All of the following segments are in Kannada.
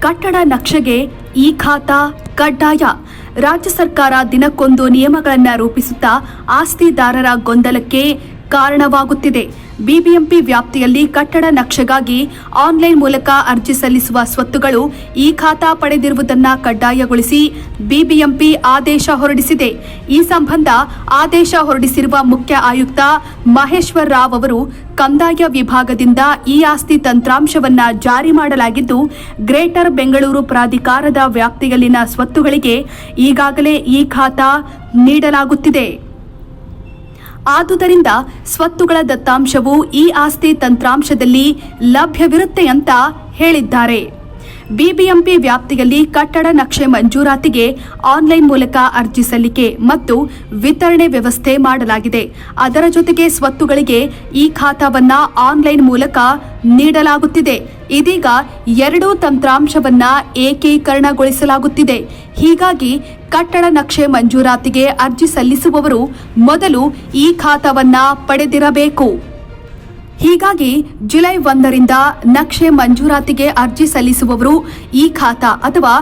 ಕಟ್ಟಡ ನಕ್ಷೆಗೆ ಈ ಖಾತಾ ಕಡ್ಡಾಯ. ರಾಜ್ಯ ಸರ್ಕಾರ ದಿನಕ್ಕೊಂದು ನಿಯಮಗಳನ್ನು ರೂಪಿಸುತ್ತಾ ಆಸ್ತಿದಾರರ ಗೊಂದಲಕ್ಕೆ ಕಾರಣವಾಗುತ್ತಿದೆ. ಬಿಬಿಎಂಪಿ ವ್ಯಾಪ್ತಿಯಲ್ಲಿ ಕಟ್ಟಡ ನಕ್ಷೆಗಾಗಿ ಆನ್ಲೈನ್ ಮೂಲಕ ಅರ್ಜಿ ಸಲ್ಲಿಸುವ ಸ್ವತ್ತುಗಳು ಈ ಖಾತಾ ಪಡೆದಿರುವುದನ್ನು ಕಡ್ಡಾಯಗೊಳಿಸಿ ಬಿಬಿಎಂಪಿ ಆದೇಶ ಹೊರಡಿಸಿದೆ. ಈ ಸಂಬಂಧ ಆದೇಶ ಹೊರಡಿಸಿರುವ ಮುಖ್ಯ ಆಯುಕ್ತ ಮಹೇಶ್ವರ್ ರಾವ್ ಅವರು, ಕಂದಾಯ ವಿಭಾಗದಿಂದ ಈ ಆಸ್ತಿ ತಂತ್ರಾಂಶವನ್ನು ಜಾರಿ ಮಾಡಲಾಗಿದ್ದು, ಗ್ರೇಟರ್ ಬೆಂಗಳೂರು ಪ್ರಾಧಿಕಾರದ ವ್ಯಾಪ್ತಿಯಲ್ಲಿನ ಸ್ವತ್ತುಗಳಿಗೆ ಈಗಾಗಲೇ ಈ ಖಾತಾ ನೀಡಲಾಗುತ್ತಿದೆ. ಆದುದರಿಂದ ಸ್ವತ್ತುಗಳ ದತ್ತಾಂಶವು ಈ ಆಸ್ತಿ ತಂತ್ರಾಂಶದಲ್ಲಿ ಲಭ್ಯವಿರುತ್ತೆ ಅಂತ ಹೇಳಿದ್ದಾರೆ. ಬಿಬಿಎಂಪಿ ವ್ಯಾಪ್ತಿಯಲ್ಲಿ ಕಟ್ಟಡ ನಕ್ಷೆ ಮಂಜೂರಾತಿಗೆ ಆನ್ಲೈನ್ ಮೂಲಕ ಅರ್ಜಿ ಸಲ್ಲಿಕೆ ಮತ್ತು ವಿತರಣೆ ವ್ಯವಸ್ಥೆ ಮಾಡಲಾಗಿದೆ. ಅದರ ಜೊತೆಗೆ ಸ್ವತ್ತುಗಳಿಗೆ ಈ ಖಾತಾವನ್ನ ಆನ್ಲೈನ್ ಮೂಲಕ ನೀಡಲಾಗುತ್ತಿದೆ. ಇದೀಗ ಎರಡೂ ತಂತ್ರಾಂಶವನ್ನ ಏಕೀಕರಣಗೊಳಿಸಲಾಗುತ್ತಿದೆ. ಹೀಗಾಗಿ ಕಟ್ಟಡ ನಕ್ಷೆ ಮಂಜೂರಾತಿಗೆ ಅರ್ಜಿ ಸಲ್ಲಿಸುವವರು ಮೊದಲು ಈ ಖಾತಾವನ್ನ ಪಡೆದಿರಬೇಕು. ಹೀಗಾಗಿ ಜುಲೈ 1ರಿಂದ ನಕ್ಷೆ ಮಂಜೂರಾತಿಗೆ ಅರ್ಜಿ ಸಲ್ಲಿಸುವವರು ಈ ಖಾತಾ ಅಥವಾ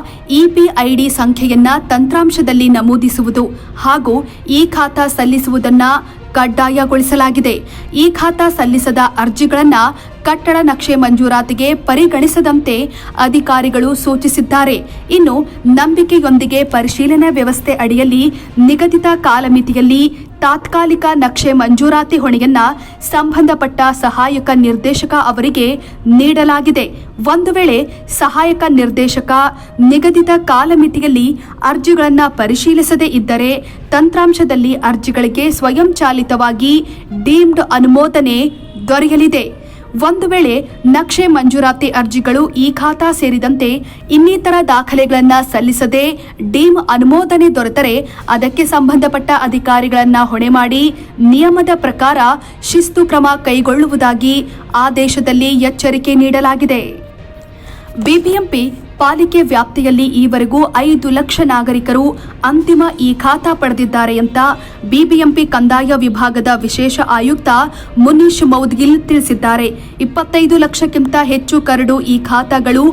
ಇಪಿಐಡಿ ಸಂಖ್ಯೆಯನ್ನ ತಂತ್ರಾಂಶದಲ್ಲಿ ನಮೂದಿಸುವುದು ಹಾಗೂ ಈ ಖಾತಾ ಸಲ್ಲಿಸುವುದನ್ನು ಕಡ್ಡಾಯಗೊಳಿಸಲಾಗಿದೆ. ಈ ಖಾತಾ ಸಲ್ಲಿಸದ ಅರ್ಜಿಗಳನ್ನು ಕಟ್ಟಡ ನಕ್ಷೆ ಮಂಜೂರಾತಿಗೆ ಪರಿಗಣಿಸದಂತೆ ಅಧಿಕಾರಿಗಳು ಸೂಚಿಸಿದ್ದಾರೆ. ಇನ್ನು ನಂಬಿಕೆಯೊಂದಿಗೆ ಪರಿಶೀಲನಾ ವ್ಯವಸ್ಥೆ ಅಡಿಯಲ್ಲಿ ನಿಗದಿತ ಕಾಲಮಿತಿಯಲ್ಲಿ ತಾತ್ಕಾಲಿಕ ನಕ್ಷೆ ಮಂಜೂರಾತಿ ಹೊಣೆಯನ್ನ ಸಂಬಂಧಪಟ್ಟ ಸಹಾಯಕ ನಿರ್ದೇಶಕ ಅವರಿಗೆ ನೀಡಲಾಗಿದೆ. ಒಂದು ವೇಳೆ ಸಹಾಯಕ ನಿರ್ದೇಶಕ ನಿಗದಿತ ಕಾಲಮಿತಿಯಲ್ಲಿ ಅರ್ಜಿಗಳನ್ನು ಪರಿಶೀಲಿಸದೇ ಇದ್ದರೆ ತಂತ್ರಾಂಶದಲ್ಲಿ ಅರ್ಜಿಗಳಿಗೆ ಸ್ವಯಂಚಾಲಿತವಾಗಿ ಡೀಮ್ಡ್ ಅನುಮೋದನೆ ದೊರೆಯಲಿದೆ. ಒಂದು ವೇಳೆ ನಕ್ಷೆ ಮಂಜೂರಾತಿ ಅರ್ಜಿಗಳು ಈ ಖಾತಾ ಸೇರಿದಂತೆ ಇನ್ನಿತರ ದಾಖಲೆಗಳನ್ನು ಸಲ್ಲಿಸದೆ ಡೀಮ್ ಅನುಮೋದನೆ ದೊರೆತರೆ ಅದಕ್ಕೆ ಸಂಬಂಧಪಟ್ಟ ಅಧಿಕಾರಿಗಳನ್ನು ಹೊಣೆ ಮಾಡಿ ನಿಯಮದ ಪ್ರಕಾರ ಶಿಸ್ತು ಕ್ರಮ ಕೈಗೊಳ್ಳುವುದಾಗಿ ಆದೇಶದಲ್ಲಿ ಎಚ್ಚರಿಕೆ ನೀಡಲಾಗಿದೆ. ಬಿಬಿಎಂಪಿ ಪಾಲಿಕೆ ವ್ಯಾಪ್ತಿಯಲ್ಲಿ ಈವರೆಗೂ 5 ಲಕ್ಷ ನಾಗರಿಕರು ಅಂತಿಮ ಈ ಖಾತಾ ಪಡೆದಿದ್ದಾರೆ ಅಂತ ಬಿಬಿಎಂಪಿ ಕಂದಾಯ ವಿಭಾಗದ ವಿಶೇಷ ಆಯುಕ್ತ ಮುನೀಶ್ ಮೌದ್ಗಿಲ್ ತಿಳಿಸಿದ್ದಾರೆ. 25 ಲಕ್ಷಕ್ಕಿಂತ ಹೆಚ್ಚು ಕರಡು ಈ ಖಾತಾಗಳು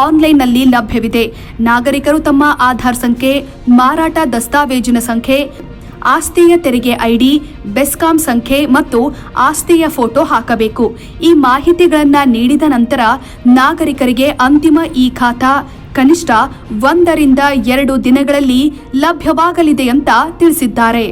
ಆನ್ಲೈನ್ನಲ್ಲಿ ಲಭ್ಯವಿದೆ. ನಾಗರಿಕರು ತಮ್ಮ ಆಧಾರ್ ಸಂಖ್ಯೆ, ಮಾರಾಟ ದಸ್ತಾವೇಜಿನ ಸಂಖ್ಯೆ, ಆಸ್ತಿಯ ತೆರಿಗೆ ಐಡಿ, ಬೆಸ್ಕಾಂ ಸಂಖ್ಯೆ ಮತ್ತು ಆಸ್ತಿಯ ಫೋಟೋ ಹಾಕಬೇಕು. ಈ ಮಾಹಿತಿಗಳನ್ನು ನೀಡಿದ ನಂತರ ನಾಗರಿಕರಿಗೆ ಅಂತಿಮ ಈ ಖಾತಾ ಕನಿಷ್ಠ 1 ರಿಂದ 2 ದಿನಗಳಲ್ಲಿ ಲಭ್ಯವಾಗಲಿದೆ ಅಂತ ತಿಳಿಸಿದ್ದಾರೆ.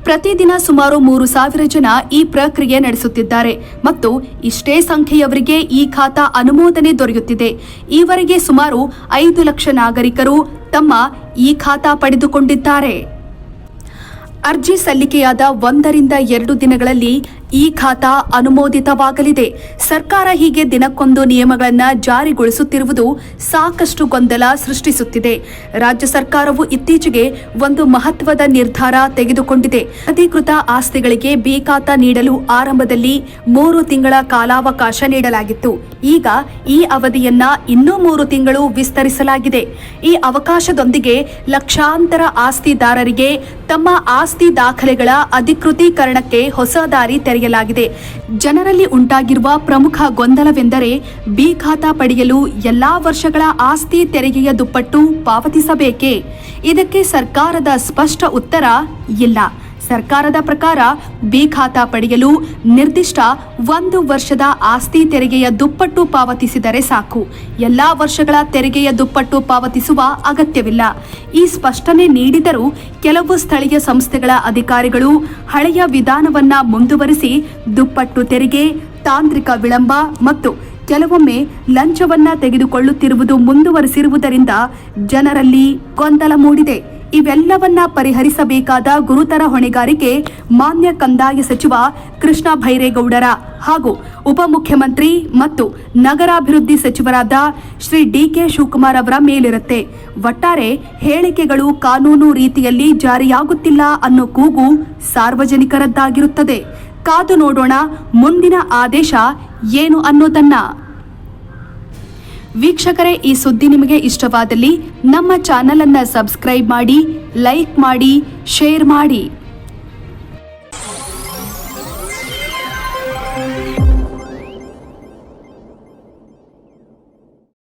ಪ್ರತಿದಿನ ಸುಮಾರು 3,000 ಜನ ಈ ಪ್ರಕ್ರಿಯೆ ನಡೆಸುತ್ತಿದ್ದಾರೆ ಮತ್ತು ಇಷ್ಟೇ ಸಂಖ್ಯೆಯವರಿಗೆ ಈ ಖಾತಾ ಅನುಮೋದನೆ ದೊರೆಯುತ್ತಿದೆ. ಈವರೆಗೆ ಸುಮಾರು 5 ಲಕ್ಷ ನಾಗರಿಕರು ತಮ್ಮ ಈ ಖಾತಾ ಪಡೆದುಕೊಂಡಿದ್ದಾರೆ. ಅರ್ಜಿ ಸಲ್ಲಿಕೆಯಾದ 1 ರಿಂದ 2 ದಿನಗಳಲ್ಲಿ ಈ ಖಾತಾ ಅನುಮೋದಿತವಾಗಲಿದೆ. ಸರ್ಕಾರ ಹೀಗೆ ದಿನಕ್ಕೊಂದು ನಿಯಮಗಳನ್ನು ಜಾರಿಗೊಳಿಸುತ್ತಿರುವುದು ಸಾಕಷ್ಟು ಗೊಂದಲ ಸೃಷ್ಟಿಸುತ್ತಿದೆ. ರಾಜ್ಯ ಸರ್ಕಾರವು ಇತ್ತೀಚೆಗೆ ಒಂದು ಮಹತ್ವದ ನಿರ್ಧಾರ ತೆಗೆದುಕೊಂಡಿದೆ. ಅಧಿಕೃತ ಆಸ್ತಿಗಳಿಗೆ ಬಿ ಖಾತಾ ನೀಡಲು ಆರಂಭದಲ್ಲಿ 3 ತಿಂಗಳ ಕಾಲಾವಕಾಶ ನೀಡಲಾಗಿತ್ತು. ಈಗ ಈ ಅವಧಿಯನ್ನ ಇನ್ನೂ 3 ತಿಂಗಳು ವಿಸ್ತರಿಸಲಾಗಿದೆ. ಈ ಅವಕಾಶದೊಂದಿಗೆ ಲಕ್ಷಾಂತರ ಆಸ್ತಿದಾರರಿಗೆ ತಮ್ಮ ಆಸ್ತಿ ದಾಖಲೆಗಳ ಅಧಿಕೃತೀಕರಣಕ್ಕೆ ಹೊಸ ದಾರಿ ತೆರೆಯಲಾಗಿದೆ. ಜನರಲ್ಲಿ ಉಂಟಾಗಿರುವ ಪ್ರಮುಖ ಗೊಂದಲವೆಂದರೆ ಬಿ ಖಾತಾ ಪಡೆಯಲು ಎಲ್ಲಾ ವರ್ಷಗಳ ಆಸ್ತಿ ತೆರಿಗೆಯ ದುಪ್ಪಟ್ಟು ಪಾವತಿಸಬೇಕೇ? ಇದಕ್ಕೆ ಸರ್ಕಾರದ ಸ್ಪಷ್ಟ ಉತ್ತರ ಇಲ್ಲ. ಸರ್ಕಾರದ ಪ್ರಕಾರ ಬಿ ಖಾತಾ ಪಡೆಯಲು ನಿರ್ದಿಷ್ಟ 1 ವರ್ಷದ ಆಸ್ತಿ ತೆರಿಗೆಯ ದುಪ್ಪಟ್ಟು ಪಾವತಿಸಿದರೆ ಸಾಕು. ಎಲ್ಲಾ ವರ್ಷಗಳ ತೆರಿಗೆಯ ದುಪ್ಪಟ್ಟು ಪಾವತಿಸುವ ಅಗತ್ಯವಿಲ್ಲ. ಈ ಸ್ಪಷ್ಟನೆ ನೀಡಿದರೂ ಕೆಲವು ಸ್ಥಳೀಯ ಸಂಸ್ಥೆಗಳ ಅಧಿಕಾರಿಗಳು ಹಳೆಯ ವಿಧಾನವನ್ನ ಮುಂದುವರಿಸಿ ದುಪ್ಪಟ್ಟು ತೆರಿಗೆ, ತಾಂತ್ರಿಕ ವಿಳಂಬ ಮತ್ತು ಕೆಲವೊಮ್ಮೆ ಲಂಚವನ್ನ ತೆಗೆದುಕೊಳ್ಳುತ್ತಿರುವುದು ಮುಂದುವರಿಸಿರುವುದರಿಂದ ಜನರಲ್ಲಿ ಗೊಂದಲ ಮೂಡಿದೆ. ಇವೆಲ್ಲವನ್ನ ಪರಿಹರಿಸಬೇಕಾದ ಗುರುತರ ಹೊಣೆಗಾರಿಕೆ ಮಾನ್ಯ ಕಂದಾಯ ಸಚಿವ ಕೃಷ್ಣ ಭೈರೇಗೌಡರ ಹಾಗೂ ಉಪಮುಖ್ಯಮಂತ್ರಿ ಮತ್ತು ನಗರಾಭಿವೃದ್ಧಿ ಸಚಿವರಾದ ಶ್ರೀ ಡಿ.ಕೆ. ಶಿವಕುಮಾರ್ ಅವರ ಮೇಲಿರುತ್ತೆ. ಒಟ್ಟಾರೆ ಹೇಳಿಕೆಗಳು ಕಾನೂನು ರೀತಿಯಲ್ಲಿ ಜಾರಿಯಾಗುತ್ತಿಲ್ಲ ಅನ್ನೋ ಕೂಗು ಸಾರ್ವಜನಿಕರದ್ದಾಗಿರುತ್ತದೆ. ಕಾದು ನೋಡೋಣ ಮುಂದಿನ ಆದೇಶ ಏನು ಅನ್ನೋದನ್ನ. ವೀಕ್ಷಕರೇ, ಈ ಸುದ್ದಿ ನಿಮಗೆ ಇಷ್ಟವಾದಲ್ಲಿ ನಮ್ಮ ಚಾನೆಲ್ ಅನ್ನು ಸಬ್ಸ್ಕ್ರೈಬ್ ಮಾಡಿ, ಲೈಕ್ ಮಾಡಿ, ಶೇರ್ ಮಾಡಿ.